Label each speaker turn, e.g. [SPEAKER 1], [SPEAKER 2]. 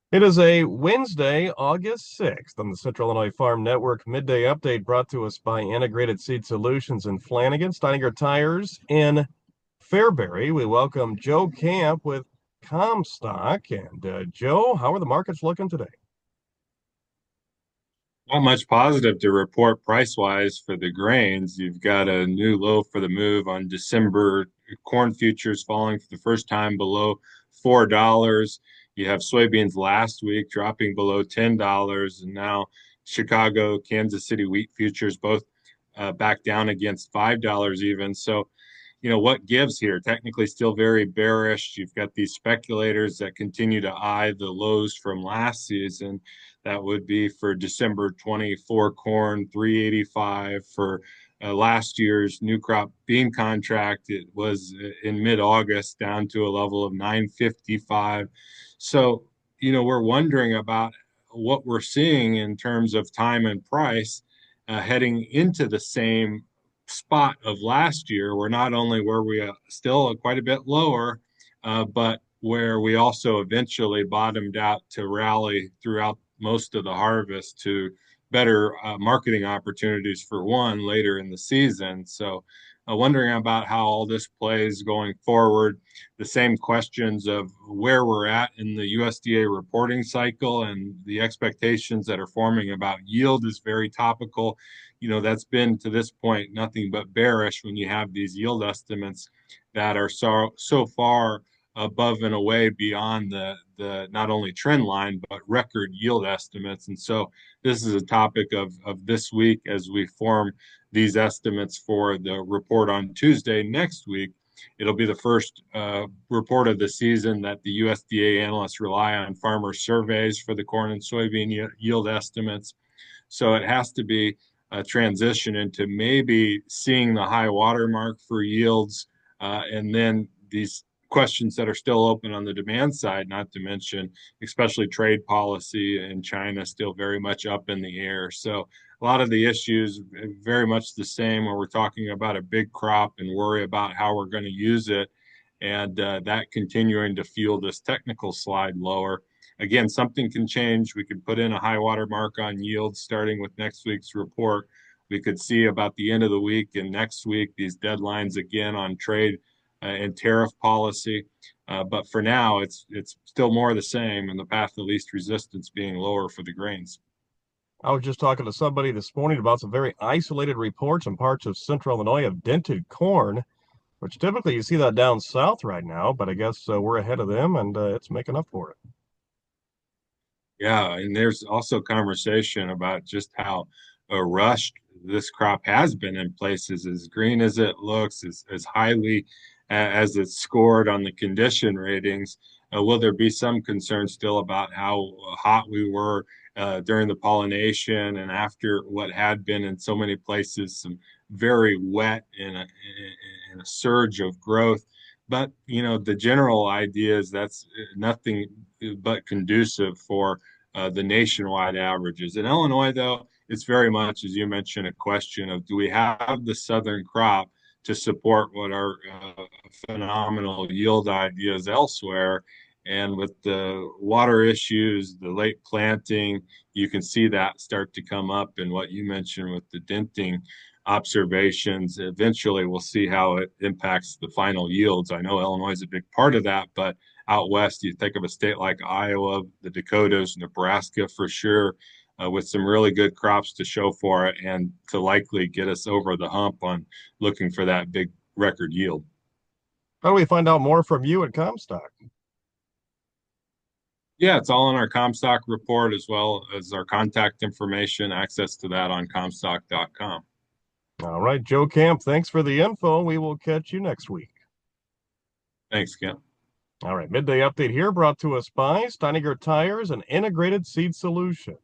[SPEAKER 1] It is a Wednesday, August 6th on the Central Illinois Farm Network midday update brought to us by Integrated Seed Solutions in Flanagan, Steininger Tires in Fairbury. We welcome Joe Camp with Comstock. And Joe, how are the markets looking today?
[SPEAKER 2] Not much positive to report price-wise for the grains. You've got a new low for the move on December corn futures falling for the first time below $4. You have soybeans last week dropping below $10, and now Chicago, Kansas City wheat futures both back down against $5 even. So, what gives here? Technically, still very bearish. You've got these speculators that continue to eye the lows from last season. That would be for December 24 corn, 385 for last year's new crop bean contract. It was in mid-August down to a level of 955. So, we're wondering about what we're seeing in terms of time and price heading into the same spot of last year, where not only were we still quite a bit lower, but where we also eventually bottomed out to rally throughout most of the harvest to better marketing opportunities for one later in the season. So, wondering about how all this plays going forward. The same questions of where we're at in the USDA reporting cycle and the expectations that are forming about yield is very topical. That's been to this point nothing but bearish when you have these yield estimates that are so far above and away beyond the not only trend line but record yield estimates. And so this is a topic of this week as we form these estimates for the report on Tuesday next week. It'll be the first report of the season that the USDA analysts rely on farmer surveys for the corn and soybean yield estimates. So it has to be a transition into maybe seeing the high water mark for yields, and then these questions that are still open on the demand side, not to mention especially trade policy in China still very much up in the air. So a lot of the issues very much the same when we're talking about a big crop and worry about how we're going to use it, and that continuing to fuel this technical slide lower. Again, something can change. We could put in a high water mark on yields starting with next week's report. We could see about the end of the week and next week these deadlines again on trade and tariff policy. But for now, it's still more of the same, and the path of least resistance being lower for the grains.
[SPEAKER 1] I was just talking to somebody this morning about some very isolated reports in parts of central Illinois of dented corn, which typically you see that down south right now, but I guess we're ahead of them and it's making up for it.
[SPEAKER 2] Yeah, and there's also conversation about just how rushed this crop has been in places, as green as it looks, as highly as it's scored on the condition ratings. Will there be some concern still about how hot we were during the pollination and after what had been in so many places, some very wet in a surge of growth? But, the general idea is that's nothing but conducive for the nationwide averages. In Illinois, though, it's very much, as you mentioned, a question of do we have the southern crop to support what are phenomenal yield ideas elsewhere? And with the water issues, the late planting, you can see that start to come up. And what you mentioned with the denting observations, eventually we'll see how it impacts the final yields. I know Illinois is a big part of that, but out west, you think of a state like Iowa, the Dakotas, Nebraska for sure, with some really good crops to show for it and to likely get us over the hump on looking for that big record yield.
[SPEAKER 1] How do we find out more from you at Comstock?
[SPEAKER 2] Yeah, it's all in our Comstock report as well as our contact information, access to that on comstock.com.
[SPEAKER 1] All right, Joe Camp, thanks for the info. We will catch you next week.
[SPEAKER 2] Thanks, Ken.
[SPEAKER 1] All right, midday update here brought to us by Steininger Tires and Integrated Seed Solutions.